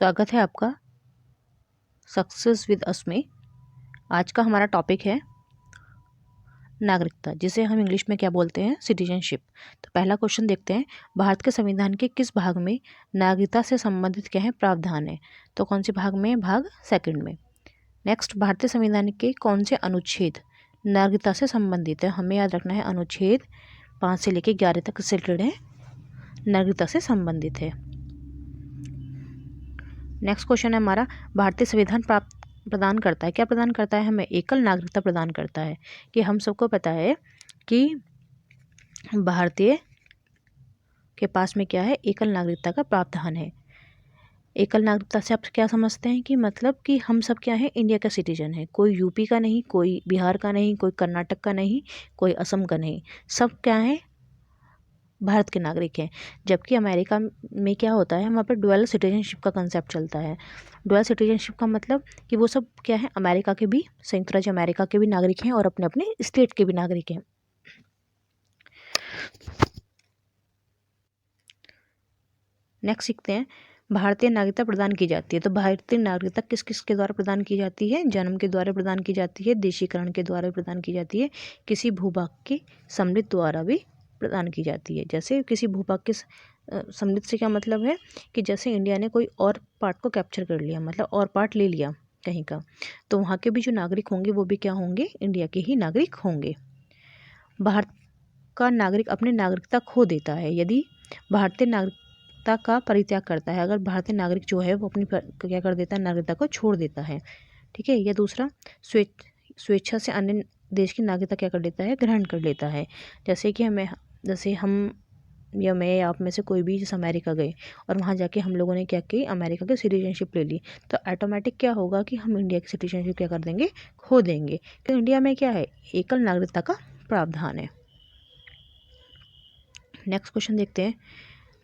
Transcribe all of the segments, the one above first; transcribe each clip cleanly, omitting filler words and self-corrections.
स्वागत है आपका सक्सेस विद अस में। आज का हमारा टॉपिक है नागरिकता, जिसे हम इंग्लिश में क्या बोलते हैं, सिटीजनशिप। तो पहला क्वेश्चन देखते हैं, भारत के संविधान के किस भाग में नागरिकता से संबंधित क्या है प्रावधान है। तो कौन से भाग में? भाग सेकंड में। नेक्स्ट, भारतीय संविधान के कौन से अनुच्छेद नागरिकता से संबंधित है। हमें याद रखना है अनुच्छेद 5 से लेकर 11 तक से रिलेटेड है, नागरिकता से संबंधित है। नेक्स्ट क्वेश्चन है हमारा, भारतीय संविधान प्रदान करता है, क्या प्रदान करता है? हमें एकल नागरिकता प्रदान करता है। कि हम सबको पता है कि भारतीय के पास में क्या है, एकल नागरिकता का प्रावधान है। एकल नागरिकता से आप क्या समझते हैं कि मतलब कि हम सब क्या है, इंडिया का सिटीजन है। कोई यूपी का नहीं, कोई बिहार का नहीं, कोई कर्नाटक का नहीं, कोई असम का नहीं, सब क्या है, भारत के नागरिक हैं। जबकि अमेरिका में क्या होता है, वहाँ पर डुअल सिटीजनशिप का कंसेप्ट चलता है। डुअल सिटीजनशिप का मतलब कि वो सब क्या है, अमेरिका के भी, संयुक्त राज्य अमेरिका के भी नागरिक हैं और अपने अपने स्टेट के भी नागरिक हैं। नेक्स्ट सीखते हैं, भारतीय नागरिकता प्रदान की जाती है। तो भारतीय नागरिकता किस किस के द्वारा प्रदान की जाती है? जन्म के द्वारा प्रदान की जाती है, देशीकरण के द्वारा प्रदान की जाती है, किसी भूभाग के सम्मिलित द्वारा भी प्रदान की जाती है। जैसे किसी भूभाग के सम्मिलित से क्या मतलब है कि जैसे इंडिया ने कोई और पार्ट को कैप्चर कर लिया, मतलब और पार्ट ले लिया कहीं का, तो वहाँ के भी जो नागरिक होंगे वो भी क्या होंगे, इंडिया के ही नागरिक होंगे। भारत का नागरिक अपनी नागरिकता खो देता है यदि भारतीय नागरिकता का परित्याग करता है। अगर भारतीय नागरिक जो है वो अपनी क्या कर देता है, नागरिकता को छोड़ देता है। ठीक है। या दूसरा, स्वेच्छा से अन्य देश की नागरिकता क्या कर लेता है, ग्रहण कर लेता है। जैसे कि हम या मैं या आप में से कोई भी जैसे अमेरिका गए और वहाँ जाके हम लोगों ने क्या की, अमेरिका की सिटीजनशिप ले ली, तो ऑटोमेटिक क्या होगा कि हम इंडिया की सिटीजनशिप क्या कर देंगे, खो देंगे। क्योंकि इंडिया में क्या है, एकल नागरिकता का प्रावधान है। नेक्स्ट क्वेश्चन देखते हैं,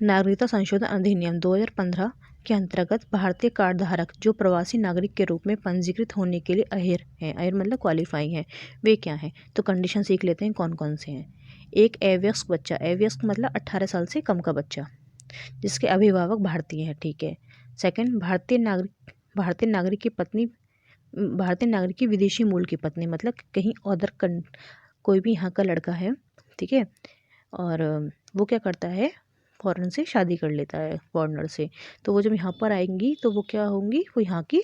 नागरिकता संशोधन अधिनियम 2015 के अंतर्गत भारतीय कार्ड धारक जो प्रवासी नागरिक के रूप में पंजीकृत होने के लिए अहर हैं, अहर मतलब क्वालिफाई हैं, वे क्या हैं? तो कंडीशन सीख लेते हैं कौन कौन से हैं। एक, अवयस्क बच्चा, अवयस्क मतलब 18 साल से कम का बच्चा जिसके अभिभावक भारतीय हैं। ठीक है। सेकंड, भारतीय नागरिक की पत्नी, भारतीय नागरिक की विदेशी मूल की पत्नी, मतलब कहीं अदर कोई भी यहाँ का लड़का है, ठीक है, और वो क्या करता है, फॉरेन से शादी कर लेता है, फॉरेनर से, तो वो जब यहाँ पर आएंगी तो वो क्या होंगी, वो यहाँ की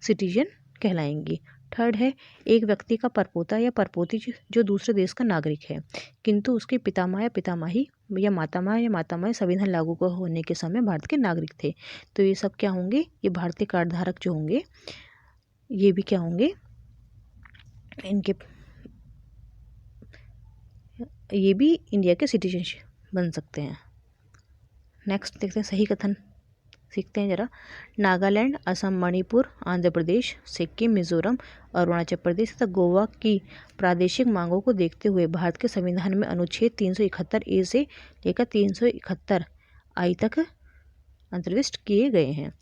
सिटीजन कहलाएंगी। थर्ड है, एक व्यक्ति का परपोता या परपोती जो दूसरे देश का नागरिक है किंतु उसके पितामह या पितामही या मातामह संविधान लागू होने के समय भारत के नागरिक थे। तो ये सब क्या होंगे, ये भारतीय कार्ड धारक जो होंगे ये भी क्या होंगे, इनके ये भी इंडिया के सिटीजनशिप बन सकते हैं। नेक्स्ट देखते हैं, सही कथन सीखते हैं जरा। नागालैंड, असम, मणिपुर, आंध्र प्रदेश, सिक्किम, मिजोरम, अरुणाचल प्रदेश तथा गोवा की प्रादेशिक मांगों को देखते हुए भारत के संविधान में अनुच्छेद 371 ए से लेकर 371 आई तक अंतर्दिष्ट किए गए हैं।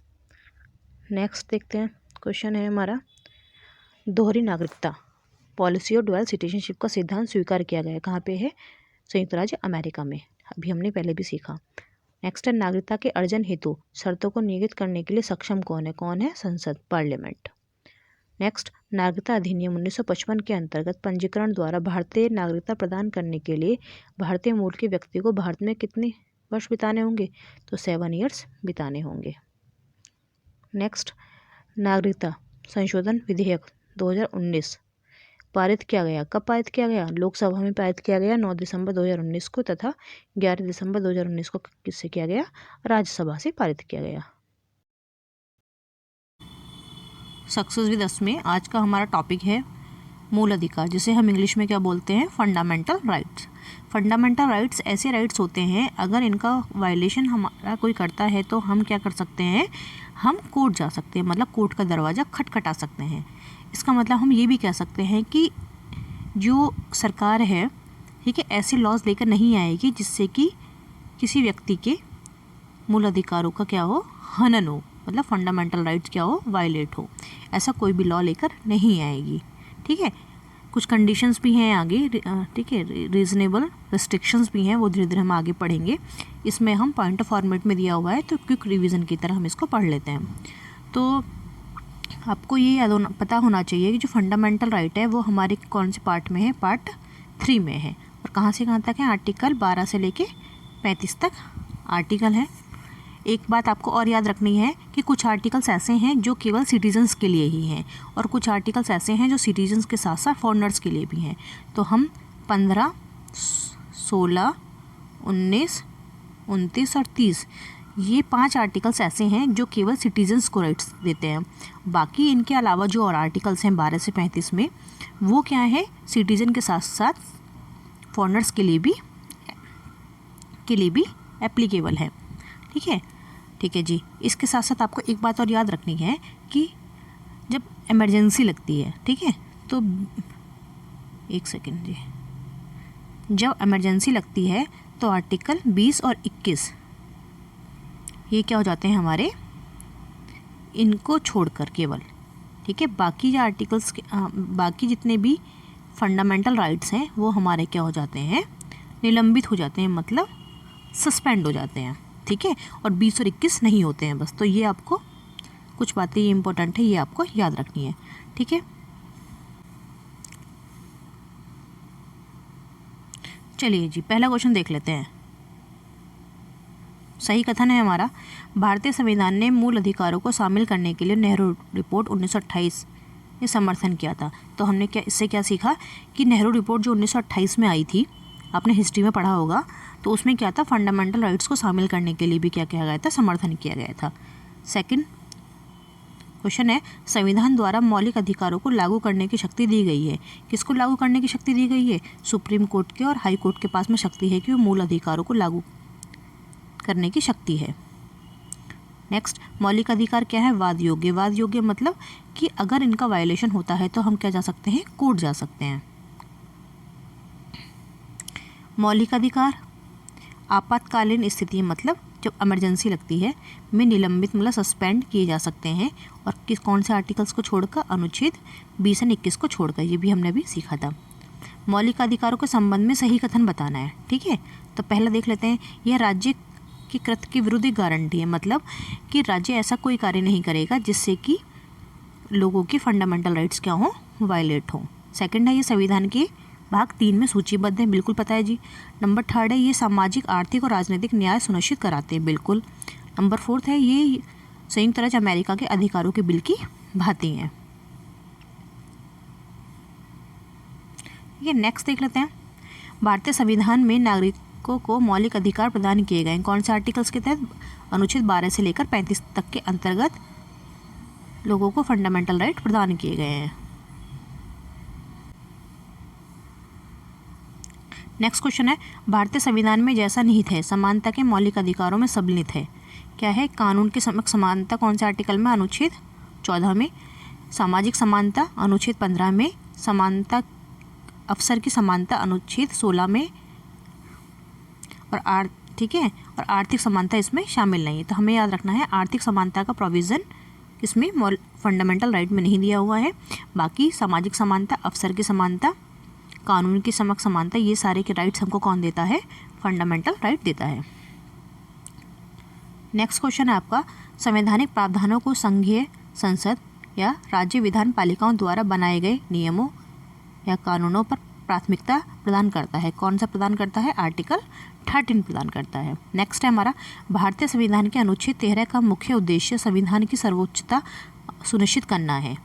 नेक्स्ट देखते हैं, क्वेश्चन है हमारा, दोहरी नागरिकता पॉलिसी और डुअल सिटीजनशिप का सिद्धांत स्वीकार किया गया है। कहाँ पे है? संयुक्त राज्य अमेरिका में। अभी हमने पहले भी सीखा। नेक्स्ट है, नागरिकता के अर्जन हेतु शर्तों को नियमित करने के लिए सक्षम कौन है? कौन है? संसद, पार्लियामेंट। नेक्स्ट, नागरिकता अधिनियम 1955 के अंतर्गत पंजीकरण द्वारा भारतीय नागरिकता प्रदान करने के लिए भारतीय मूल के व्यक्ति को भारत में कितने वर्ष बिताने होंगे? तो 7 ईयर्स बिताने होंगे। नेक्स्ट, नागरिकता संशोधन विधेयक 2019 पारित किया गया, कब पारित किया गया? लोकसभा में पारित किया गया 9 दिसंबर 2019 को, तथा 11 दिसंबर 2019 को किससे किया गया? राज्यसभा से पारित किया गया। सक्सेस विद अस में आज का हमारा टॉपिक है मूल अधिकार, जिसे हम इंग्लिश में क्या बोलते हैं? Fundamental rights. फंडामेंटल राइट्स ऐसे राइट्स होते हैं, अगर इनका वायलेशन हमारा कोई करता है तो हम क्या कर सकते हैं, हम कोर्ट जा सकते हैं, मतलब कोर्ट का दरवाज़ा खटखटा सकते हैं। इसका मतलब हम ये भी कह सकते हैं कि जो सरकार है, ठीक है, ऐसे लॉज लेकर नहीं आएगी जिससे कि किसी व्यक्ति के मूल अधिकारों का क्या हो, हनन हो, मतलब फंडामेंटल राइट्स क्या हो, वायलेट हो। ऐसा कोई भी लॉ लेकर नहीं आएगी। ठीक है। कुछ कंडीशंस भी हैं आगे, ठीक है, रीजनेबल रिस्ट्रिक्शंस भी हैं, वो धीरे धीरे हम आगे पढ़ेंगे। इसमें हम पॉइंट ऑफ फॉर्मेट में दिया हुआ है, तो क्विक रिवीजन की तरह हम इसको पढ़ लेते हैं। तो आपको ये पता होना चाहिए कि जो फंडामेंटल राइट है वो हमारे कौन से पार्ट में है, पार्ट 3 में है, और कहाँ से कहाँ तक है, आर्टिकल 12 से लेके 35 तक आर्टिकल है। एक बात आपको और याद रखनी है कि कुछ आर्टिकल्स ऐसे हैं जो केवल सिटीजन्स के लिए ही हैं, और कुछ आर्टिकल्स ऐसे हैं जो सिटीजन्स के साथ साथ फॉरेनर्स के लिए भी हैं। तो हम 15, 16, 19, 29 और 30 ये 5 आर्टिकल्स ऐसे हैं जो केवल सिटीजन्स को राइट्स देते हैं। बाकी इनके अलावा जो और आर्टिकल्स हैं 12 से 35 में, वो क्या है, सिटीजन के साथ साथ फॉरेनर्स के लिए भी एप्लीकेबल है। ठीक है जी। इसके साथ साथ आपको एक बात और याद रखनी है कि जब इमरजेंसी लगती है, ठीक है, तो एक सेकेंड जी, जब इमरजेंसी लगती है तो आर्टिकल 20 और 21 ये क्या हो जाते हैं हमारे, इनको छोड़कर केवल, ठीक है, बाकी जो आर्टिकल्स बाकी जितने भी फंडामेंटल राइट्स हैं वो हमारे क्या हो जाते हैं, निलंबित हो जाते हैं, मतलब सस्पेंड हो जाते हैं, ठीक है, और 20 और 21 नहीं होते हैं बस। तो ये आपको कुछ बातें ये इंपॉर्टेंट है, ये आपको याद रखनी है, ठीक है। चलिए जी, पहला क्वेश्चन देख लेते हैं। सही कथन है हमारा, भारतीय संविधान ने मूल अधिकारों को शामिल करने के लिए नेहरू रिपोर्ट 1928 ने समर्थन किया था। तो हमने इससे क्या सीखा कि नेहरू रिपोर्ट जो 1928 में आई थी, आपने हिस्ट्री में पढ़ा होगा, तो उसमें क्या था, फंडामेंटल राइट्स को शामिल करने के लिए भी क्या किया गया था, समर्थन किया गया था। सेकंड क्वेश्चन है, संविधान द्वारा मौलिक अधिकारों को लागू करने की शक्ति दी गई है। किसको लागू करने की शक्ति दी गई है, सुप्रीम कोर्ट के और हाई कोर्ट के पास में शक्ति है कि वो मूल अधिकारों को लागू करने की शक्ति है। नेक्स्ट, मौलिक अधिकार क्या है, वाद योग्य। वाद योग्य मतलब कि अगर इनका वायलेशन होता है तो हम क्या जा सकते हैं, कोर्ट जा सकते हैं। मौलिक अधिकार आपातकालीन स्थिति मतलब जब इमरजेंसी लगती है में निलंबित मतलब सस्पेंड किए जा सकते हैं, और कौन से आर्टिकल्स को छोड़कर, अनुच्छेद 20 और 21 को छोड़कर, ये भी हमने अभी सीखा था। मौलिक अधिकारों के संबंध में सही कथन बताना है, ठीक है। तो पहला देख लेते हैं, यह राज्य की कृत के विरुद्ध एक गारंटी है, मतलब कि राज्य ऐसा कोई कार्य नहीं करेगा जिससे कि लोगों की फंडामेंटल राइट्स क्या हों, वायलेट हों। सेकंड है, ये संविधान के भाग 3 में सूचीबद्ध है, बिल्कुल पता है जी। नंबर 3 है, ये सामाजिक, आर्थिक और राजनीतिक न्याय सुनिश्चित कराते हैं, बिल्कुल। नंबर 4 है, ये संयुक्त राज्य अमेरिका के अधिकारों के बिल की भांति हैं। ये नेक्स्ट देख लेते हैं, भारतीय संविधान में नागरिकों को मौलिक अधिकार प्रदान किए गए। कौन से आर्टिकल्स के तहत, अनुच्छेद 12 से लेकर 35 तक के अंतर्गत लोगों को फंडामेंटल राइट प्रदान किए गए हैं। नेक्स्ट क्वेश्चन है, भारतीय संविधान में जैसा निहित है समानता के मौलिक अधिकारों में सम्मिलित है। क्या है, कानून के समक्ष समानता कौन से आर्टिकल में, अनुच्छेद 14 में। सामाजिक समानता अनुच्छेद 15 में। समानता, अवसर की समानता अनुच्छेद 16 में, और ठीक है, और आर्थिक समानता इसमें शामिल नहीं है। तो हमें याद रखना है, आर्थिक समानता का प्रोविज़न इसमें फंडामेंटल राइट में नहीं दिया हुआ है। बाकी सामाजिक समानता, अवसर की समानता, कानून की समक्ष समानता, ये सारे के राइट्स हमको कौन देता है, फंडामेंटल राइट देता है। नेक्स्ट क्वेश्चन है आपका, संवैधानिक प्रावधानों को संघीय संसद या राज्य विधान पालिकाओं द्वारा बनाए गए नियमों या कानूनों पर प्राथमिकता प्रदान करता है। कौन सा प्रदान करता है, आर्टिकल 13 प्रदान करता है। नेक्स्ट है हमारा, भारतीय संविधान के अनुच्छेद 13 का मुख्य उद्देश्य संविधान की सर्वोच्चता सुनिश्चित करना है,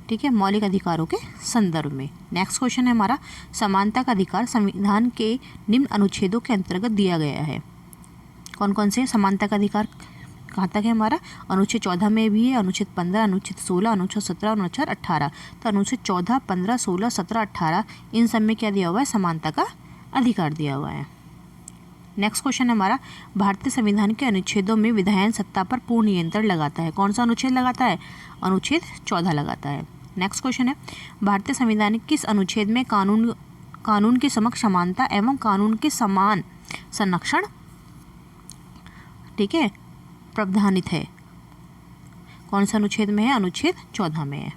ठीक है, मौलिक अधिकारों के संदर्भ में। नेक्स्ट क्वेश्चन है हमारा, समानता का अधिकार संविधान के निम्न अनुच्छेदों के अंतर्गत दिया गया है। कौन कौन से समानता का अधिकार कहाँ तक है हमारा, अनुच्छेद 14 में भी है, अनुच्छेद 15, अनुच्छेद 16, अनुच्छेद 17 और अनुच्छेद 18। तो अनुच्छेद 14, 15, 16, 17, 18 इन सब में क्या दिया हुआ है, समानता का अधिकार दिया हुआ है। नेक्स्ट क्वेश्चन हमारा, भारतीय संविधान के अनुच्छेदों में विधायन सत्ता पर पूर्ण नियंत्रण लगाता है। कौन सा अनुच्छेद लगाता है, अनुच्छेद 14 लगाता है। नेक्स्ट क्वेश्चन है, भारतीय संविधान किस अनुच्छेद में कानून के समक्ष समानता एवं कानून के समान संरक्षण, ठीक है, प्रावधानित है। कौन सा अनुच्छेद में है, अनुच्छेद 14 में है।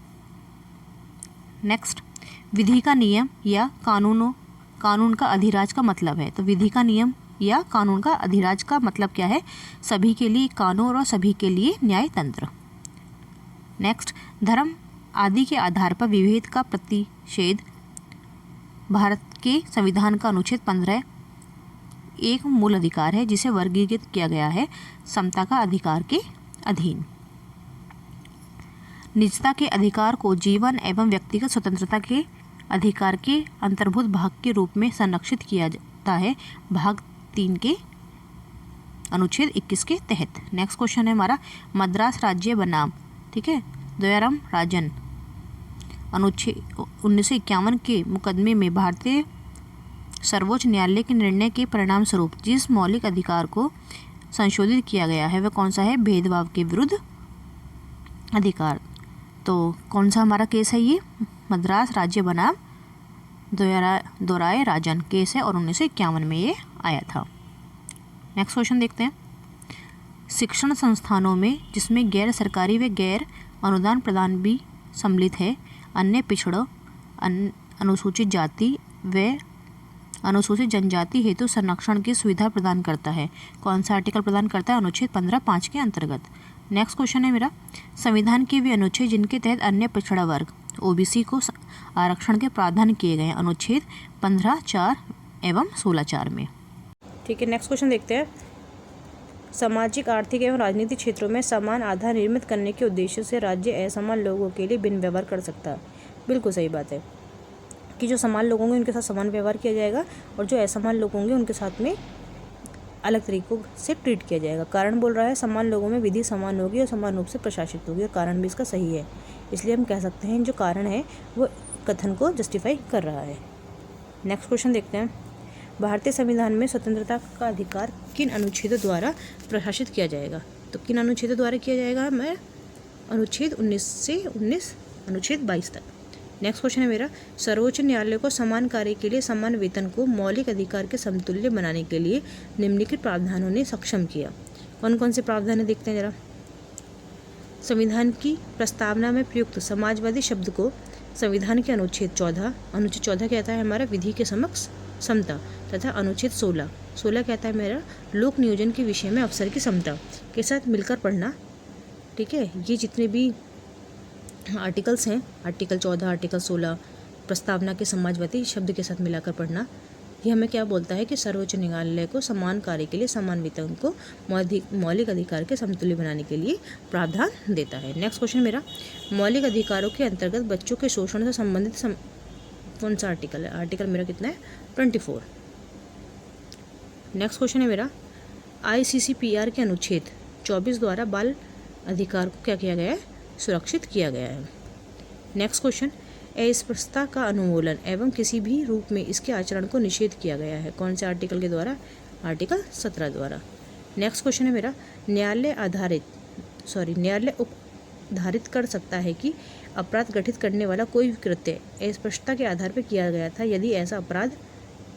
नेक्स्ट, विधि का नियम या कानून का अधिराज का मतलब है। तो विधि का नियम या कानून का अधिराज का मतलब क्या है? सभी के लिए कानून और सभी के लिए न्याय तंत्र। नेक्स्ट, धर्म आदि के आधार पर विभेद का प्रतिषेध भारत के संविधान का अनुच्छेद 15 एक मूल अधिकार है जिसे वर्गीकृत किया गया है समता का अधिकार के अधीन। निजता के अधिकार को जीवन एवं व्यक्तिगत स्वतंत्रता के अधिकार के अंतर्भूत भाग के रूप में संरक्षित किया जाता है भाग 3 के अनुच्छेद 21 के तहत। नेक्स्ट क्वेश्चन है हमारा, मद्रास राज्य बनाम, ठीक है, दयाराम राजन अनुच्छेद 1951 के मुकदमे में भारतीय सर्वोच्च न्यायालय के निर्णय के परिणाम स्वरूप जिस मौलिक अधिकार को संशोधित किया गया है वह कौन सा है? भेदभाव के विरुद्ध अधिकार। तो कौन सा हमारा केस है? ये मद्रास राज्य बनाम दोराय राजन केस है और 1951 में ये आया था। नेक्स्ट क्वेश्चन देखते हैं, शिक्षण संस्थानों में जिसमें गैर सरकारी व गैर अनुदान प्रदान भी सम्मिलित है अन्य पिछड़ों अनुसूचित जाति व अनुसूचित जनजाति हेतु संरक्षण की सुविधा प्रदान करता है। कौन सा आर्टिकल प्रदान करता है? अनुच्छेद 15(5) के अंतर्गत। नेक्स्ट क्वेश्चन है मेरा, संविधान के वे अनुच्छेद जिनके तहत अन्य पिछड़ा वर्ग ओबीसी को आरक्षण के प्रावधान किए गए हैं अनुच्छेद 15(4) एवं 16(4) में। ठीक है, नेक्स्ट क्वेश्चन देखते हैं, सामाजिक, आर्थिक एवं राजनीतिक क्षेत्रों में समान आधार निर्मित करने के उद्देश्य से राज्य असमान लोगों के लिए भिन्न व्यवहार कर सकता है। बिल्कुल सही बात है कि जो समान लोग होंगे उनके साथ समान व्यवहार किया जाएगा और जो असमान लोग होंगे उनके साथ में अलग तरीकों से ट्रीट किया जाएगा। कारण बोल रहा है समान लोगों में विधि समान होगी और समान रूप से प्रशासित होगी और कारण भी इसका सही है, इसलिए हम कह सकते हैं जो कारण है वो कथन को जस्टिफाई कर रहा है। नेक्स्ट क्वेश्चन देखते हैं, भारतीय संविधान में स्वतंत्रता का अधिकार किन अनुच्छेदों द्वारा प्रशासित किया जाएगा? तो किन अनुच्छेदों द्वारा किया जाएगा? मैं अनुच्छेद 19 से 19 अनुच्छेद 22 तक। नेक्स्ट क्वेश्चन है मेरा, सर्वोच्च न्यायालय को समान कार्य के लिए समान वेतन को मौलिक अधिकार के समतुल्य बनाने के लिए निम्नलिखित प्रावधानों ने सक्षम किया। कौन कौन से प्रावधान है देखते हैं जरा। संविधान की प्रस्तावना में प्रयुक्त समाजवादी शब्द को संविधान के अनुच्छेद 14 कहता है हमारा विधि के समक्ष समता, तथा अनुच्छेद 16 कहता है मेरा लोक नियोजन के विषय में अवसर की समता के साथ मिलकर पढ़ना। ठीक है, ये जितने भी आर्टिकल्स हैं, आर्टिकल 14, आर्टिकल 16, प्रस्तावना के समाजवादी शब्द के साथ मिलाकर पढ़ना, ये हमें क्या बोलता है कि सर्वोच्च न्यायालय को समान कार्य के लिए समान वेतन को मौलिक अधिकार के समतुल्य बनाने के लिए प्रावधान देता है। नेक्स्ट क्वेश्चन मेरा, मौलिक अधिकारों के अंतर्गत बच्चों के शोषण से संबंधित कौन सा आर्टिकल है? आर्टिकल मेरा कितना है? 24। नेक्स्ट क्वेश्चन है मेरा, ICCPR के अनुच्छेद 24 द्वारा बाल अधिकार को क्या किया गया है? सुरक्षित किया गया है। नेक्स्ट क्वेश्चन, अस्पृश्यता का अनुमूलन एवं किसी भी रूप में इसके आचरण को निषेध किया गया है। कौन से आर्टिकल के द्वारा? आर्टिकल 17 द्वारा। नेक्स्ट क्वेश्चन है मेरा, न्यायालय उपधारित कर सकता है कि अपराध गठित करने वाला कोई भी कृत्य अस्पृश्यता के आधार पर किया गया था यदि ऐसा अपराध,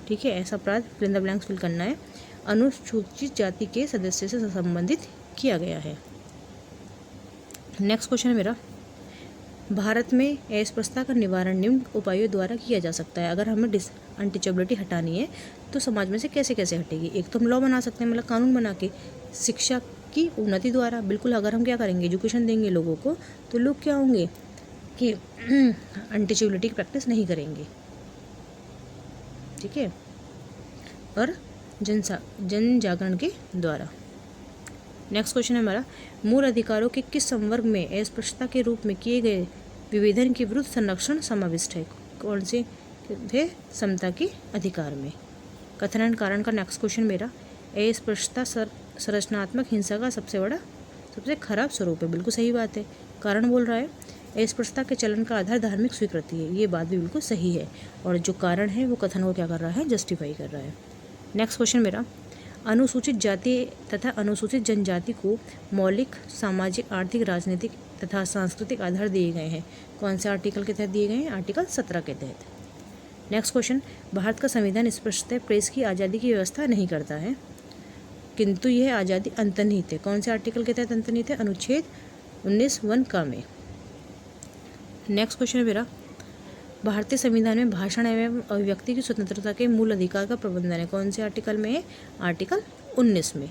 ठीक है, ऐसा अपराध fill in the blanks fill करना है, अनुसूचित जाति के सदस्य से संबंधित किया गया है। नेक्स्ट क्वेश्चन है मेरा, भारत में अस्पृश्यता का निवारण निम्न उपायों द्वारा किया जा सकता है। अगर हमें अनटचेबिलिटी हटानी है तो समाज में से कैसे कैसे हटेगी? एक तो हम लॉ बना सकते हैं, मतलब कानून बना के, शिक्षा की उन्नति द्वारा। बिल्कुल, अगर हम क्या करेंगे, एजुकेशन देंगे लोगों को, तो लोग क्या होंगे कि अनटचेबिलिटी की प्रैक्टिस नहीं करेंगे। ठीक है, और जन जागरण के द्वारा। नेक्स्ट क्वेश्चन है हमारा, मूल अधिकारों के किस संवर्ग में अस्पृश्यता के रूप में किए गए विभेदन के विरुद्ध संरक्षण समाविष्ट है? कौन से थे? समता के अधिकार में। कथन एंड कारण का नेक्स्ट क्वेश्चन मेरा, अस्पृश्यता संरचनात्मक हिंसा का सबसे खराब स्वरूप है। बिल्कुल सही बात है। कारण बोल रहा है अस्पृश्यता के चलन का आधार धार्मिक स्वीकृति है, ये बात भी बिल्कुल सही है, और जो कारण है वो कथन को क्या कर रहा है? जस्टिफाई कर रहा है। नेक्स्ट क्वेश्चन मेरा, अनुसूचित जाति तथा अनुसूचित जनजाति को मौलिक सामाजिक, आर्थिक, राजनीतिक तथा सांस्कृतिक आधार दिए गए हैं। कौन से आर्टिकल के तहत दिए गए हैं? आर्टिकल 17 के तहत। नेक्स्ट क्वेश्चन, भारत का संविधान स्पष्टतः प्रेस की आज़ादी की व्यवस्था नहीं करता है, किंतु यह आज़ादी अंतर्निहित है। कौन से आर्टिकल के तहत अंतर्निहित है? अनुच्छेद 19(1) का में। नेक्स्ट क्वेश्चन है मेरा, भारतीय संविधान में भाषण एवं अभिव्यक्ति की स्वतंत्रता के मूल अधिकार का प्रबंधन है, कौन से आर्टिकल में है? आर्टिकल 19 में।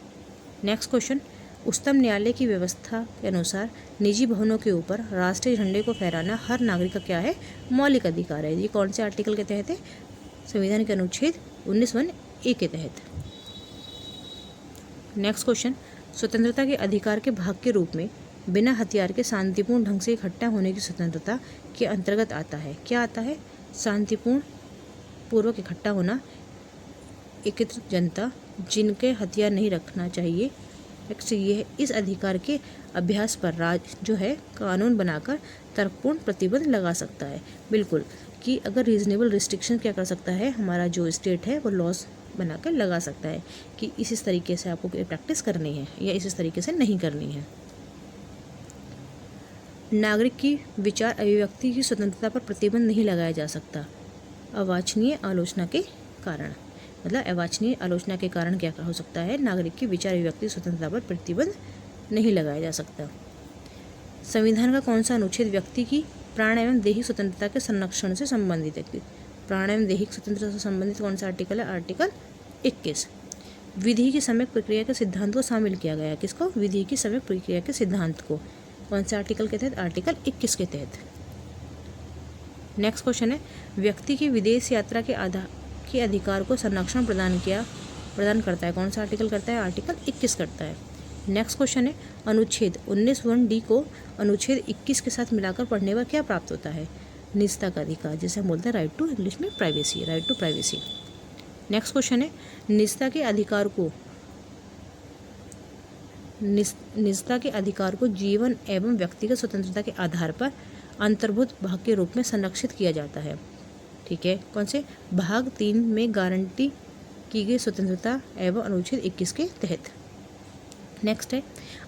नेक्स्ट क्वेश्चन, उच्चतम न्यायालय की व्यवस्था के अनुसार निजी भवनों के ऊपर राष्ट्रीय झंडे को फहराना हर नागरिक का क्या है? मौलिक अधिकार है। ये कौन से आर्टिकल के तहत है? संविधान के अनुच्छेद 19(1) के तहत। नेक्स्ट क्वेश्चन, स्वतंत्रता के अधिकार के भाग के रूप में बिना हथियार के शांतिपूर्ण ढंग से इकट्ठा होने की स्वतंत्रता के अंतर्गत आता है। क्या आता है? शांतिपूर्ण पूर्वक इकट्ठा होना, एकत्रित जनता जिनके हथियार नहीं रखना चाहिए। नेक्स्ट ये है, इस अधिकार के अभ्यास पर राज्य जो है कानून बनाकर तर्कपूर्ण प्रतिबंध लगा सकता है। बिल्कुल, कि अगर रीजनेबल रिस्ट्रिक्शन क्या कर सकता है, हमारा जो स्टेट है वो लॉस बनाकर लगा सकता है कि इस तरीके से आपको प्रैक्टिस करनी है या इस तरीके से नहीं करनी है। नागरिक की विचार अभिव्यक्ति की स्वतंत्रता पर प्रतिबंध नहीं लगाया जा सकता अवांछनीय आलोचना के कारण। मतलब अवांछनीय आलोचना के कारण क्या हो सकता है? नागरिक की विचार अभिव्यक्ति स्वतंत्रता पर प्रतिबंध नहीं लगाया जा सकता। संविधान का कौन सा अनुच्छेद व्यक्ति की प्राण एवं दैहिक स्वतंत्रता के संरक्षण से संबंधित है? प्राण एवं दैहिक स्वतंत्रता से संबंधित कौन सा आर्टिकल है? आर्टिकल 21। विधि की सम्यक प्रक्रिया के सिद्धांत को शामिल किया गया। किसको? विधि की सम्यक प्रक्रिया के सिद्धांत को। कौन से आर्टिकल के तहत? आर्टिकल 21 के तहत। नेक्स्ट क्वेश्चन है, व्यक्ति की विदेश यात्रा के अधिकार को संरक्षण प्रदान करता है। कौन सा आर्टिकल करता है? आर्टिकल 21 करता है। नेक्स्ट क्वेश्चन है, अनुच्छेद 19(1)(d) को अनुच्छेद 21 के साथ मिलाकर पढ़ने पर क्या प्राप्त होता है? निजता का अधिकार, जिसे हम बोलते हैं राइट टू, इंग्लिश में privacy, right to privacy. Next question है, निजता के अधिकार को जीवन एवं व्यक्तिगत स्वतंत्रता के आधार पर अंतर्भूत भाग के रूप में संरक्षित किया जाता है। ठीक है, कौन से? भाग 3 में गारंटी की गई स्वतंत्रता एवं अनुच्छेद 21 के तहत। नेक्स्ट है,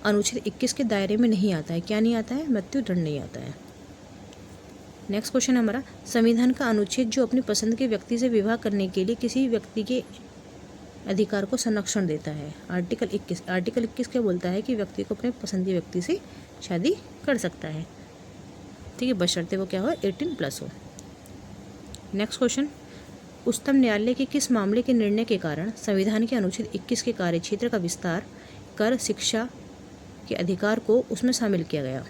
अनुच्छेद 21 के दायरे में नहीं आता है। क्या नहीं आता है? मृत्यु दंड नहीं आता है। नेक्स्ट क्वेश्चन हमारा, संविधान का अनुच्छेद जो अपनी पसंद के व्यक्ति से विवाह करने के लिए किसी व्यक्ति के अधिकार को संरक्षण देता है। आर्टिकल 21। आर्टिकल 21 क्या बोलता है? कि व्यक्ति को अपने पसंदीदा व्यक्ति से शादी कर सकता है। ठीक है, बशर्ते वो क्या हो? 18+ हो। नेक्स्ट क्वेश्चन, उच्चतम न्यायालय के किस मामले के निर्णय के कारण संविधान के अनुच्छेद 21 के कार्यक्षेत्र का विस्तार कर शिक्षा के अधिकार को उसमें शामिल किया गया?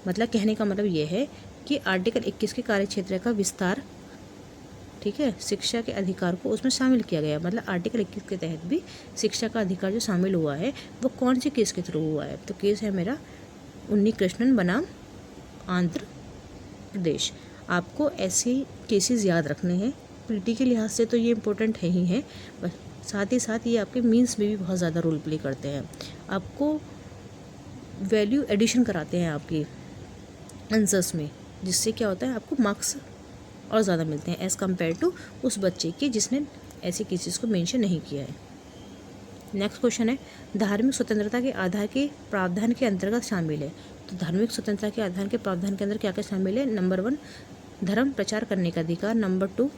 मतलब कहने का मतलब ये है कि आर्टिकल 21 के कार्यक्षेत्र का विस्तार, ठीक है, शिक्षा के अधिकार को उसमें शामिल किया गया। मतलब आर्टिकल 21 के तहत भी शिक्षा का अधिकार जो शामिल हुआ है वो कौन से केस के थ्रू हुआ है? तो केस है मेरा उन्नी कृष्णन बनाम आंध्र प्रदेश। आपको ऐसे केसेस याद रखने हैं। पीटी के लिहाज से तो ये इम्पोर्टेंट है ही है, बस साथ ही साथ ये आपके मीन्स में भी बहुत ज़्यादा रोल प्ले करते हैं। आपको वैल्यू एडिशन कराते हैं आपके आंसर्स में, जिससे क्या होता है? आपको मार्क्स और ज़्यादा मिलते हैं एज़ कम्पेयर टू उस बच्चे के जिसने ऐसी केसेस को मेंशन नहीं किया है। नेक्स्ट क्वेश्चन है, धार्मिक स्वतंत्रता के आधार के प्रावधान के अंतर्गत शामिल है। तो धार्मिक स्वतंत्रता के आधार के प्रावधान के अंदर क्या क्या शामिल है? नंबर 1, धर्म प्रचार करने का अधिकार। नंबर 2,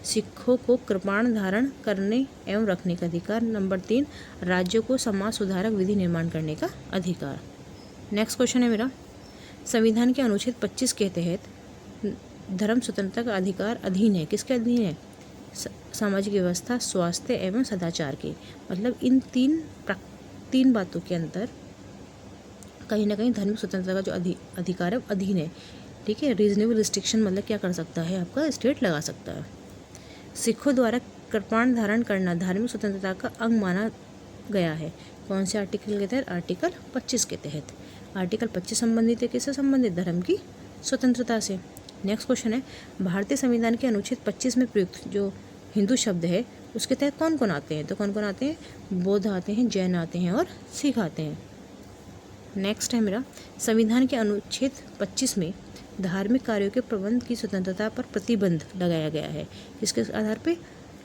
सिखों को कृपाण धारण करने एवं रखने का अधिकार। नंबर 3, राज्यों को समाज सुधारक विधि निर्माण करने का अधिकार। नेक्स्ट क्वेश्चन है मेरा, संविधान के अनुच्छेद 25 के तहत धर्म स्वतंत्रता का अधिकार अधीन है। किसके अधीन है? सामाजिक व्यवस्था, स्वास्थ्य एवं सदाचार के। मतलब इन तीन बातों के अंदर कहीं ना कहीं धार्मिक स्वतंत्रता का जो अधिकार है अधीन है। ठीक है, रीजनेबल रिस्ट्रिक्शन मतलब क्या कर सकता है? आपका स्टेट लगा सकता है। सिखों द्वारा कृपाण धारण करना धार्मिक स्वतंत्रता का अंग माना गया है। कौन से आर्टिकल के तहत? आर्टिकल 25 के तहत। आर्टिकल 25 संबंधित है किससे संबंधित? धर्म की स्वतंत्रता से। नेक्स्ट क्वेश्चन है, भारतीय संविधान के अनुच्छेद 25 में प्रयुक्त जो हिंदू शब्द है उसके तहत कौन कौन आते हैं? तो कौन कौन आते हैं? बौद्ध आते हैं, जैन आते हैं और सिख आते हैं। नेक्स्ट है मेरा, संविधान के अनुच्छेद 25 में धार्मिक कार्यों के प्रबंध की स्वतंत्रता पर प्रतिबंध लगाया गया है। किसके आधार पे?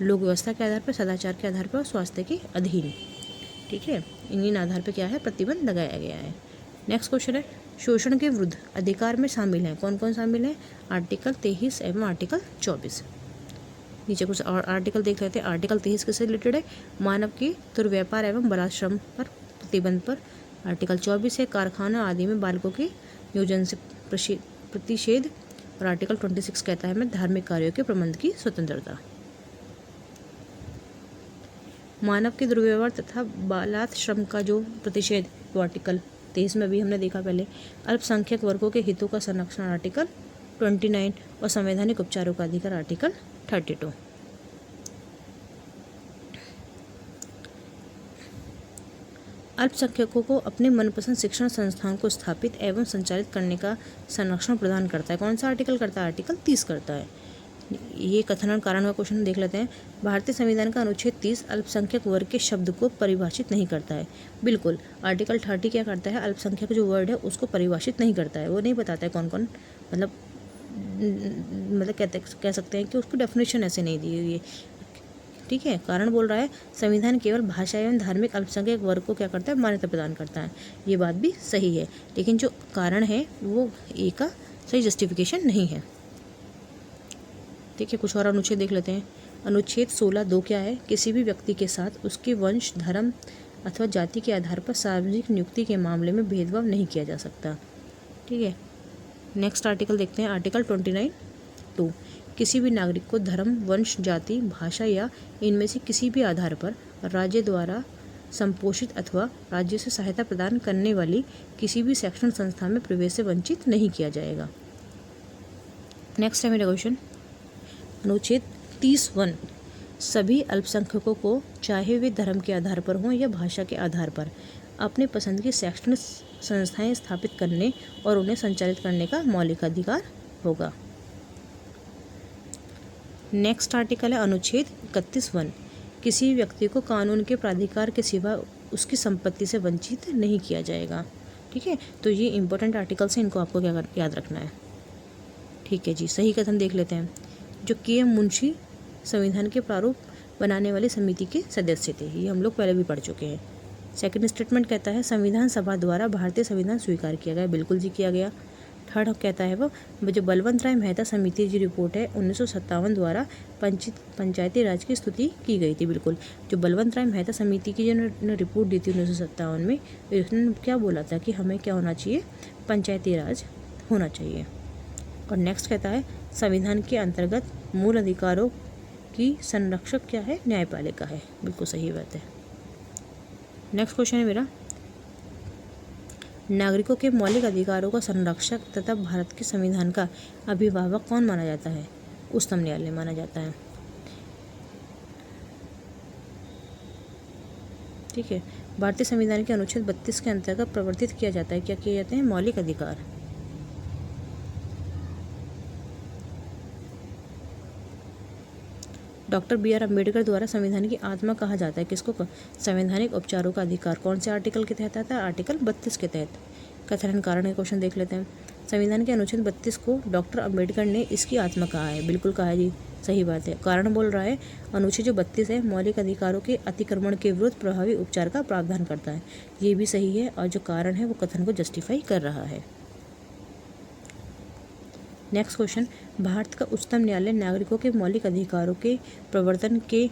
लोक व्यवस्था के आधार पर, सदाचार के आधार पर और स्वास्थ्य के अधीन। ठीक है, इन आधार पर क्या है? प्रतिबंध लगाया गया है। नेक्स्ट क्वेश्चन है, शोषण के विरुद्ध अधिकार में शामिल हैं। कौन कौन शामिल है? आर्टिकल 23 एवं आर्टिकल 24। नीचे कुछ और आर्टिकल देख लेते हैं। आर्टिकल 23 किससे रिलेटेड है? मानव की दुर्व्यापार एवं बलात्श्रम पर प्रतिबंध पर। आर्टिकल 24 है कारखाना आदि में बालकों के नियोजन से प्रतिषेध और आर्टिकल 26 कहता है हमें धार्मिक कार्यों के प्रबंध की स्वतंत्रता। मानव के दुर्व्यवहार तथा बालात श्रम का जो प्रतिषेध, वो आर्टिकल 23 में भी हमने देखा पहले। अल्पसंख्यक वर्गों के हितों का संरक्षण आर्टिकल 29 और संवैधानिक उपचारों का अधिकार आर्टिकल 32। अल्पसंख्यकों को अपने मनपसंद शिक्षण संस्थान को स्थापित एवं संचालित करने का संरक्षण प्रदान करता है। कौन सा आर्टिकल करता है? आर्टिकल 30 करता है। ये कथन और कारण का क्वेश्चन देख लेते हैं। भारतीय संविधान का अनुच्छेद 30 अल्पसंख्यक वर्ग के शब्द को परिभाषित नहीं करता है। बिल्कुल। आर्टिकल 30 क्या करता है? अल्पसंख्यक जो वर्ड है उसको परिभाषित नहीं करता है। वो नहीं बताता है कौन कौन, मतलब कह सकते हैं कि उसको डेफिनेशन ऐसे नहीं दी हुई है। ठीक है। कारण बोल रहा है संविधान केवल भाषा एवं धार्मिक अल्पसंख्यक वर्ग को क्या करता है? मान्यता प्रदान करता है। ये बात भी सही है, लेकिन जो कारण है वो ए का सही जस्टिफिकेशन नहीं है। ठीक है। कुछ और अनुच्छेद देख लेते हैं। अनुच्छेद 16(2) क्या है? किसी भी व्यक्ति के साथ उसके वंश, धर्म अथवा जाति के आधार पर सार्वजनिक नियुक्ति के मामले में भेदभाव नहीं किया जा सकता। ठीक है। नेक्स्ट आर्टिकल देखते हैं। आर्टिकल 29(2) किसी भी नागरिक को धर्म, वंश, जाति, भाषा या इनमें से किसी भी आधार पर राज्य द्वारा संपोषित अथवा राज्य से सहायता प्रदान करने वाली किसी भी शैक्षणिक संस्था में प्रवेश से वंचित नहीं किया जाएगा। नेक्स्ट है मेरा क्वेश्चन। अनुच्छेद 30(1) सभी अल्पसंख्यकों को चाहे वे धर्म के आधार पर हों या भाषा के आधार पर अपने पसंद की शैक्षणिक संस्थाएं स्थापित करने और उन्हें संचालित करने का मौलिक अधिकार होगा। नेक्स्ट आर्टिकल है अनुच्छेद 31(1) किसी व्यक्ति को कानून के प्राधिकार के सिवा उसकी संपत्ति से वंचित नहीं किया जाएगा। ठीक है। तो ये इंपॉर्टेंट आर्टिकल्स हैं, इनको आपको क्या याद रखना है। ठीक है जी। सही कथन देख लेते हैं। जो के.एम. मुंशी संविधान के प्रारूप बनाने वाली समिति के सदस्य थे, ये हम लोग पहले भी पढ़ चुके हैं। सेकंड स्टेटमेंट कहता है संविधान सभा द्वारा भारतीय संविधान स्वीकार किया गया। बिल्कुल जी किया गया। थर्ड कहता है वो जो बलवंत राय मेहता समिति की रिपोर्ट है 1957 द्वारा पंचायती राज की स्तुति की गई थी। बिल्कुल। जो बलवंत राय मेहता समिति की जो रिपोर्ट दी थी 1957 में, उसने क्या बोला था कि हमें क्या होना चाहिए? पंचायती राज होना चाहिए। और नेक्स्ट कहता है संविधान के अंतर्गत मूल अधिकारों की संरक्षक क्या है? न्यायपालिका है। बिल्कुल सही बात है। नेक्स्ट क्वेश्चन है मेरा, नागरिकों के मौलिक अधिकारों का संरक्षक तथा भारत के संविधान का अभिभावक कौन माना जाता है? उच्चतम न्यायालय माना जाता है। ठीक है। भारतीय संविधान के अनुच्छेद 32 के अंतर्गत प्रवर्तित किया जाता है। क्या किए जाते हैं? मौलिक अधिकार। Doctor B R. अम्बेडकर द्वारा संविधान की आत्मा कहा जाता है किसको? संवैधानिक उपचारों का अधिकार कौन से आर्टिकल के तहत आता है? आर्टिकल 32 के तहत। कथन कारण के क्वेश्चन देख लेते हैं। संविधान के अनुच्छेद 32 को डॉक्टर अम्बेडकर ने इसकी आत्मा कहा है। बिल्कुल कहा है जी, सही बात है। कारण बोल रहा है अनुच्छेद जो 32 है मौलिक अधिकारों के अतिक्रमण के विरुद्ध प्रभावी उपचार का प्रावधान करता है। ये भी सही है, और जो कारण है वो कथन को जस्टिफाई कर रहा है। नेक्स्ट क्वेश्चन, भारत का उच्चतम न्यायालय नागरिकों के मौलिक अधिकारों के प्रवर्तन के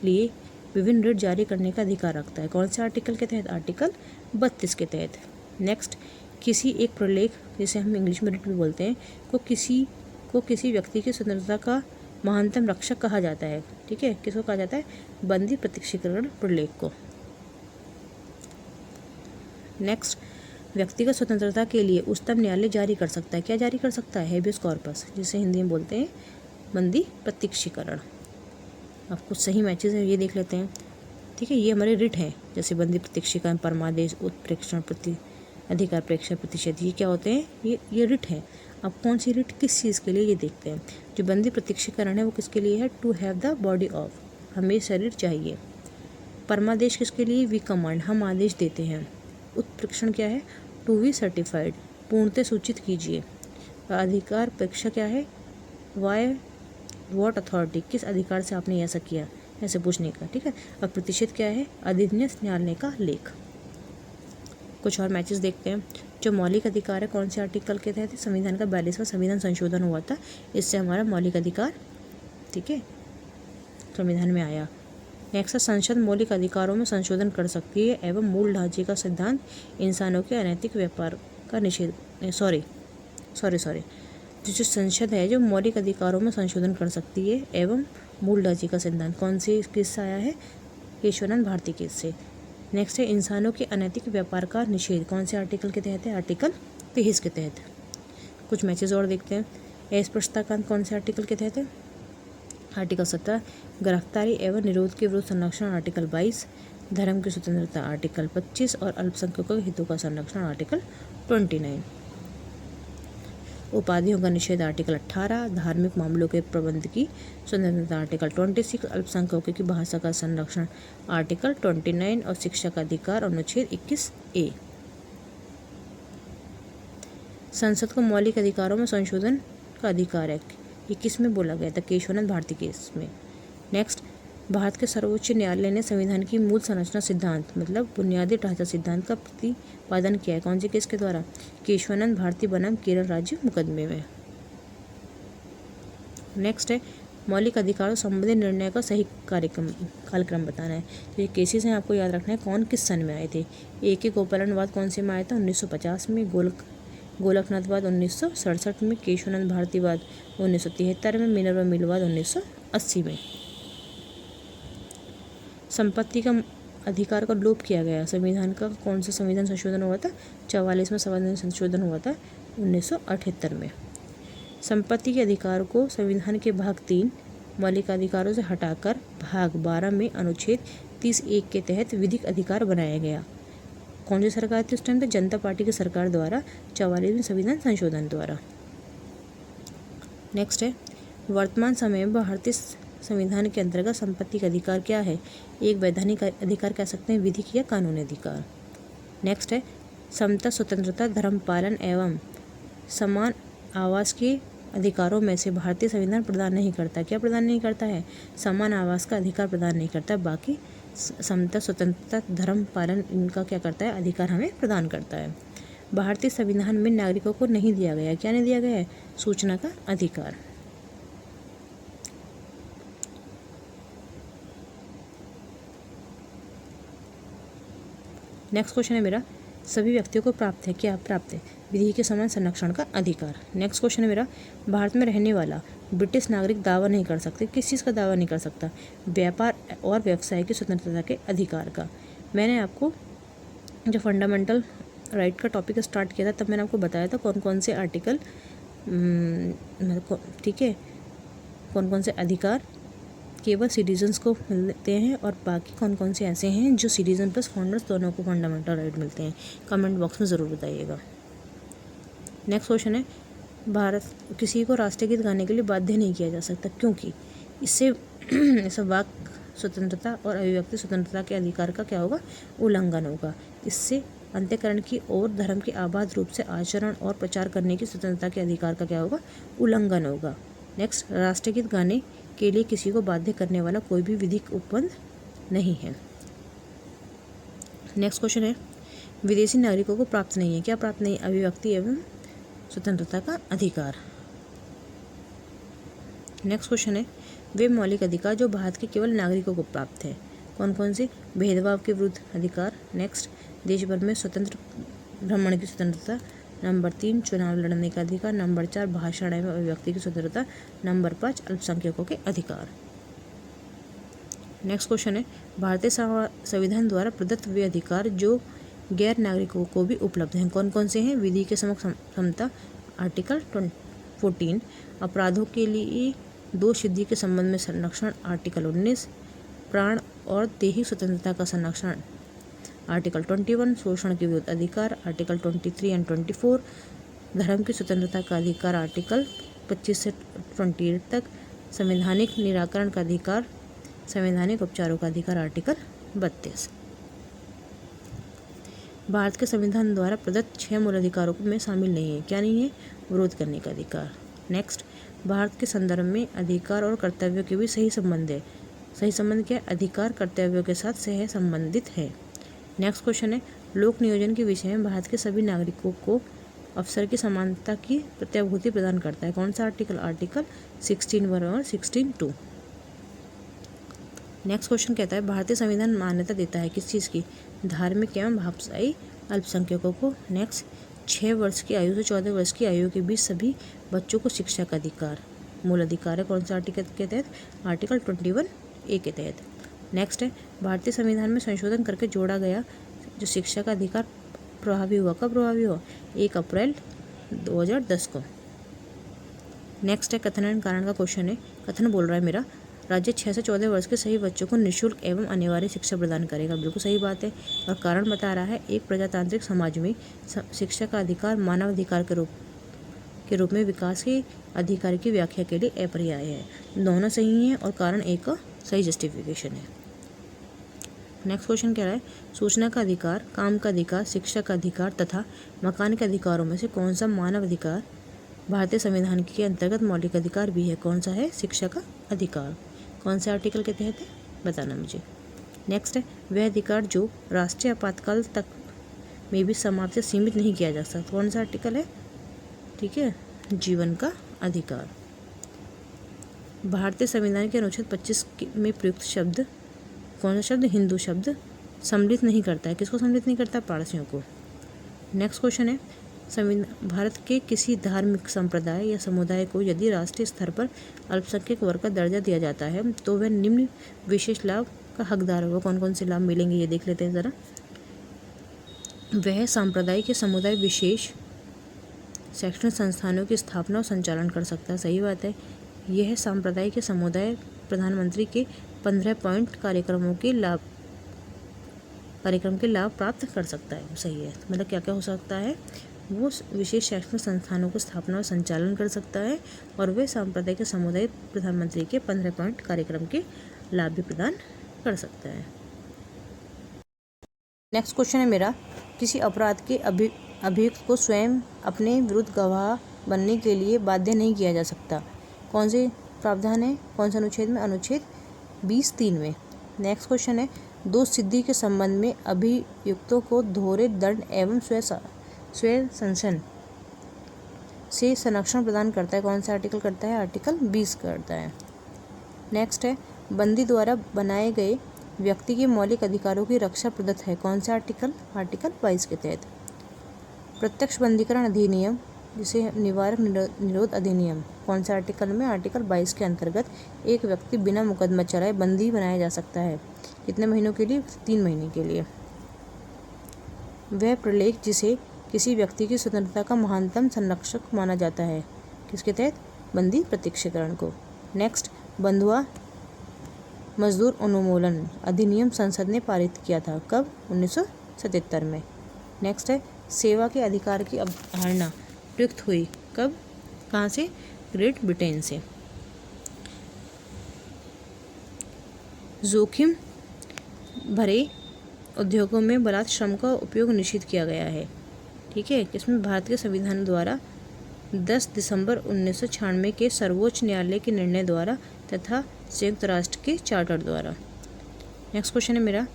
लिए विभिन्न रिट जारी करने का अधिकार रखता है। कौन से आर्टिकल के तहत? आर्टिकल 32 के तहत। नेक्स्ट, किसी एक प्रलेख, जिसे हम इंग्लिश में रिट भी बोलते हैं, को किसी व्यक्ति की स्वतंत्रता का महानतम रक्षक कहा जाता है। ठीक है। किसको कहा जाता है? बंदी प्रत्यक्षीकरण प्रलेख को। नेक्स्ट, व्यक्तिगत स्वतंत्रता के लिए उच्चतम न्यायालय जारी कर सकता है। क्या जारी कर सकता है? हेबियस कॉर्पस, जिसे हिंदी में बोलते हैं बंदी प्रत्यक्षीकरण। अब कुछ सही मैचेस है, ये देख लेते हैं। ठीक है। ये हमारे रिट हैं, जैसे बंदी प्रत्यक्षीकरण, परमादेश, उत्प्रेक्षण, अधिकार प्रेक्षा, प्रतिषेध, ये क्या होते हैं? ये रिट हैं। अब कौन सी रिट किस चीज़ के लिए, ये देखते हैं। जो बंदी प्रत्यक्षीकरण है वो किसके लिए है? To have the body of, हमें शरीर चाहिए। परमादेश किसके लिए? वी कमांड, हम आदेश देते हैं। उत्प्रेक्षण क्या है? टू बी सर्टिफाइड, पूर्णतः सूचित कीजिए। अधिकार प्रेक्षा क्या है? वाई, व्हाट अथॉरिटी, किस अधिकार से आपने ऐसा किया, ऐसे पूछने का। ठीक है। और प्रतिषेध क्या है? अधिनियम न्यायालय का लेख। कुछ और मैचेस देखते हैं। जो मौलिक अधिकार है कौन से आर्टिकल के तहत? संविधान का 42वां संविधान संशोधन हुआ था, इससे हमारा मौलिक अधिकार, ठीक है, संविधान में आया। नेक्स्ट, संसद मौलिक अधिकारों में संशोधन कर सकती है एवं मूल ढांचे का सिद्धांत इंसानों के अनैतिक व्यापार का निषेध, जो संसद है जो मौलिक अधिकारों में संशोधन कर सकती है एवं मूल ढांचे का सिद्धांत कौन से केस से आया है? केशवानंद भारती केस से। नेक्स्ट है इंसानों के अनैतिक व्यापार का निषेध कौन से आर्टिकल के तहत है? आर्टिकल 23 के तहत। कुछ मैचेज और देखते हैं। अस्पृश्यताकांड कौन से आर्टिकल के तहत है? आर्टिकल 17। गिरफ्तारी एवं निरोध के विरुद्ध संरक्षण आर्टिकल 22। धर्म की स्वतंत्रता आर्टिकल 25 और अल्पसंख्यकों के हितों का संरक्षण आर्टिकल 29। उपाधियों का निषेध आर्टिकल 18। धार्मिक मामलों के प्रबंध की स्वतंत्रता आर्टिकल 26। अल्पसंख्यकों की भाषा का संरक्षण आर्टिकल 29 और शिक्षा का अधिकार अनुच्छेद 21A। संसद को मौलिक अधिकारों में संशोधन का अधिकार है 21 में बोला गया था केशवानंद भारती केस में। नेक्स्ट, भारत के सर्वोच्च न्यायालय ने संविधान की मूल संरचना सिद्धांत मतलब बुनियादी ढांचा सिद्धांत का प्रतिपादन किया है कौन से केस के द्वारा? केशवानंद भारती बनाम केरल राज्य मुकदमे में। नेक्स्ट है मौलिक अधिकारों संबंधी निर्णय का सही कालक्रम बताना है। तो ये केसेस हैं, आपको याद रखना है कौन किस सन में आए थे। एक गोपालनवाद कौन से में आया था? 1950 में। गोलकनाथवाद 1967 में। केशवानंद भारतीवाद 1973 में। मिनर्वा मिलवाद 1980 में। संपत्ति का अधिकार का लोप किया गया संविधान का कौन सा संविधान संशोधन हुआ था? 44वां संविधान संशोधन हुआ था 1978 में। संपत्ति के अधिकार को संविधान के भाग 3 मौलिक अधिकारों से हटाकर भाग 12 में अनुच्छेद 30(1) के तहत विधिक अधिकार बनाया गया। कौन सी सरकार थी उस टाइम पे? जनता पार्टी की सरकार द्वारा 44वें संविधान संशोधन द्वारा। नेक्स्ट है वर्तमान समय में भारतीय संविधान के अंतर्गत संपत्ति का अधिकार क्या है? एक वैधानिक अधिकार कह सकते हैं, विधिक या कानूनी अधिकार। नेक्स्ट है समता, स्वतंत्रता, धर्म पालन एवं समान आवास के अधिकारों में से भारतीय संविधान प्रदान नहीं करता। क्या प्रदान नहीं करता है? समान आवास का अधिकार प्रदान नहीं करता। बाकी समता, स्वतंत्रता, धर्म पालन इनका क्या करता है? अधिकार हमें प्रदान करता है। भारतीय संविधान में नागरिकों को नहीं दिया गया, क्या नहीं दिया गया है? सूचना का अधिकार। नेक्स्ट क्वेश्चन है मेरा सभी व्यक्तियों को प्राप्त है, क्या प्राप्त है? विधि के समान संरक्षण का अधिकार। नेक्स्ट क्वेश्चन है मेरा भारत में रहने वाला ब्रिटिश नागरिक दावा नहीं कर सकते, किस चीज़ का दावा नहीं कर सकता? व्यापार और व्यवसाय की स्वतंत्रता के अधिकार का। मैंने आपको जो फंडामेंटल राइट का टॉपिक स्टार्ट किया था तब मैंने आपको बताया था कौन कौन से आर्टिकल ठीक है, कौन कौन से अधिकार केवल सिटीजन्स को मिलते हैं और बाकी कौन कौन से ऐसे हैं जो सिटीजन प्लस फाउंडर्स दोनों को फंडामेंटल राइट मिलते हैं। कमेंट बॉक्स में ज़रूर बताइएगा। नेक्स्ट क्वेश्चन है भारत किसी को राष्ट्रगीत गाने के लिए बाध्य नहीं किया जा सकता, क्योंकि इससे वाक स्वतंत्रता और अभिव्यक्ति स्वतंत्रता के अधिकार का क्या होगा? उल्लंघन होगा। इससे अंतःकरण की और धर्म के आबाद रूप से आचरण और प्रचार करने की स्वतंत्रता के अधिकार का क्या होगा? उल्लंघन होगा। नेक्स्ट, राष्ट्रगीत गाने के लिए किसी को बाध्य करने वाला कोई भी विधिक उपबंध नहीं है। नेक्स्ट क्वेश्चन है विदेशी नागरिकों को प्राप्त नहीं है, क्या प्राप्त नहीं? अभिव्यक्ति एवं स्वतंत्रता का अधिकार। नेक्स्ट क्वेश्चन है वे मौलिक अधिकार जो भारत के केवल नागरिकों को प्राप्त है, कौन कौन से? भेदभाव के विरुद्ध अधिकार। नेक्स्ट, देश भर में स्वतंत्र भ्रमण की स्वतंत्रता। नंबर 3, चुनाव लड़ने का अधिकार। नंबर 4, भाषण एवं अभिव्यक्ति की स्वतंत्रता। नंबर 5, अल्पसंख्यकों के अधिकार। नेक्स्ट क्वेश्चन है भारतीय संविधान द्वारा प्रदत्त वे अधिकार जो गैर नागरिकों को भी उपलब्ध हैं, कौन कौन से हैं? विधि के समक्ष समता आर्टिकल 14। अपराधों के लिए दोष सिद्धि के संबंध में संरक्षण आर्टिकल 19। प्राण और दैहिक स्वतंत्रता का संरक्षण आर्टिकल 21। शोषण के विरुद्ध अधिकार आर्टिकल 23 एंड 24। धर्म की स्वतंत्रता का अधिकार आर्टिकल 25 से 28 तक। संवैधानिक निराकरण का अधिकार, संवैधानिक उपचारों का अधिकार आर्टिकल 32। भारत के संविधान द्वारा प्रदत्त 6 मूल अधिकारों में शामिल नहीं है, क्या नहीं है? विरोध करने का अधिकार। नेक्स्ट, भारत के संदर्भ में अधिकार और कर्तव्यों के भी सही संबंध है। सही संबंध क्या है? अधिकार कर्तव्यों के साथ सह संबंधित है। नेक्स्ट क्वेश्चन है लोक नियोजन के विषय में भारत के सभी नागरिकों को अवसर की समानता की प्रत्याभूति प्रदान करता है, कौन सा आर्टिकल? आर्टिकल 16(1) और 16(2). नेक्स्ट क्वेश्चन कहता है भारतीय संविधान मान्यता देता है किस चीज़ की? धार्मिक एवं भाषाई अल्पसंख्यकों को। नेक्स्ट, 6 वर्ष की आयु से 14 वर्ष की आयु के बीच सभी बच्चों को शिक्षा का अधिकार, मूल अधिकार है। कौन सा आर्टिकल के तहत? आर्टिकल 21A के तहत। नेक्स्ट है, भारतीय संविधान में संशोधन करके जोड़ा गया जो शिक्षा का अधिकार प्रभावी हुआ। कब प्रभावी हुआ? 1 अप्रैल 2010 को। नेक्स्ट है, कथन एंड कारण का क्वेश्चन है। कथन बोल रहा है मेरा, राज्य 6 से 14 वर्ष के सभी बच्चों को निःशुल्क एवं अनिवार्य शिक्षा प्रदान करेगा। बिल्कुल सही बात है। और कारण बता रहा है, एक प्रजातांत्रिक समाज में शिक्षा का अधिकार मानव अधिकार के रूप में विकास के अधिकार की व्याख्या के लिए अपर्याय है। दोनों सही हैं और कारण एक का सही जस्टिफिकेशन है। नेक्स्ट क्वेश्चन कह रहा है, सूचना का अधिकार, काम का अधिकार, शिक्षा का अधिकार तथा मकान के अधिकारों में से कौन सा मानव अधिकार भारतीय संविधान के अंतर्गत मौलिक अधिकार भी है? कौन सा है? शिक्षा का अधिकार। कौन से आर्टिकल के तहत है? बताना मुझे। नेक्स्ट है, वह अधिकार जो राष्ट्रीय आपातकाल तक में भी समाप्त या सीमित नहीं किया जा सकता। कौन सा आर्टिकल है? ठीक है, जीवन का अधिकार। भारतीय संविधान के अनुच्छेद 25 में प्रयुक्त शब्द, कौन सा शब्द? हिंदू शब्द सम्मिलित नहीं करता है। किसको सम्मिलित नहीं करता? पारसियों को। नेक्स्ट क्वेश्चन है, भारत के किसी धार्मिक संप्रदाय या समुदाय को यदि राष्ट्रीय स्तर पर अल्पसंख्यक वर्ग का दर्जा दिया जाता है तो वह निम्न विशेष लाभ का हकदार होगा। कौन कौन से लाभ मिलेंगे ये देख लेते हैं ज़रा। वह सांप्रदायिक या समुदाय विशेष शैक्षणिक संस्थानों की स्थापना और संचालन कर सकता है। सही बात है। यह सांप्रदायिक या समुदाय प्रधानमंत्री के 15 पॉइंट कार्यक्रम के लाभ प्राप्त कर सकता है। सही है। मतलब क्या क्या हो सकता है? वो विशेष शैक्षणिक संस्थानों की स्थापना और संचालन कर सकता है और वे सांप्रदायिक समुदाय प्रधानमंत्री के 15 पॉइंट कार्यक्रम के लाभ भी प्रदान कर सकता है। नेक्स्ट क्वेश्चन है मेरा, किसी अपराध के अभियुक्त को स्वयं अपने विरुद्ध गवाह बनने के लिए बाध्य नहीं किया जा सकता। कौन से प्रावधान है? कौन से अनुच्छेद में? अनुच्छेद 20(3) में। नेक्स्ट क्वेश्चन है, दोष सिद्धि के संबंध में अभियुक्तों को दोहरे दंड एवं स्वयं संशन से संरक्षण प्रदान करता है। कौन सा आर्टिकल करता है? आर्टिकल 20 करता है। नेक्स्ट है, बंदी द्वारा बनाए गए व्यक्ति के मौलिक अधिकारों की रक्षा प्रदत्त है। कौन सा आर्टिकल? आर्टिकल 22 के तहत। प्रत्यक्ष बंदीकरण अधिनियम, जिसे निवारक निरोध अधिनियम, कौन सा आर्टिकल में? आर्टिकल 22 के अंतर्गत एक व्यक्ति बिना मुकदमा चलाए बंदी बनाया जा सकता है। कितने महीनों के लिए? 3 महीने के लिए। वह प्रलेख जिसे किसी व्यक्ति की स्वतंत्रता का महानतम संरक्षक माना जाता है, किसके तहत? बंदी प्रत्यक्षीकरण को। नेक्स्ट, बंधुआ मजदूर उन्मूलन अधिनियम संसद ने पारित किया था। कब? 1977 में। नेक्स्ट है, सेवा के अधिकार की अवधारणा प्रयुक्त हुई। कब? कहाँ से? ग्रेट ब्रिटेन से। जोखिम भरे उद्योगों में बलात् श्रम का उपयोग निषिद्ध किया गया है। ठीक है, इसमें भारत के संविधान द्वारा 10 दिसंबर 1996 के सर्वोच्च न्यायालय के निर्णय द्वारा तथा संयुक्त राष्ट्र के चार्टर द्वारा। नेक्स्ट क्वेश्चन है मेरा,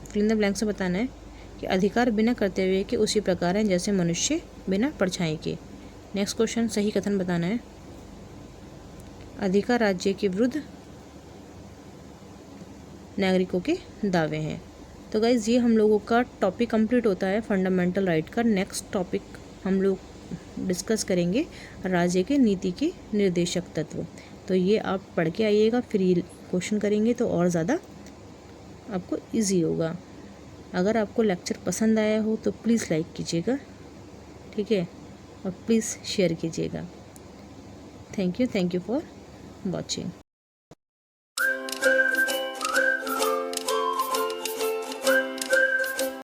फिल इन द ब्लैंक से बताना है कि अधिकार बिना कर्तव्य के उसी प्रकार हैं जैसे मनुष्य बिना परछाई के। नेक्स्ट क्वेश्चन, सही कथन बताना है। अधिकार राज्य के विरुद्ध नागरिकों के दावे हैं। तो गाइज ये हम लोगों का टॉपिक कंप्लीट होता है फंडामेंटल राइट का। नेक्स्ट टॉपिक हम लोग डिस्कस करेंगे राज्य के नीति के निर्देशक तत्व। तो ये आप पढ़ के आइएगा, फिर ये क्वेश्चन करेंगे तो और ज़्यादा आपको इजी होगा। अगर आपको लेक्चर पसंद आया हो तो प्लीज़ लाइक कीजिएगा, ठीक है, और प्लीज़ शेयर कीजिएगा। Thank you for watching.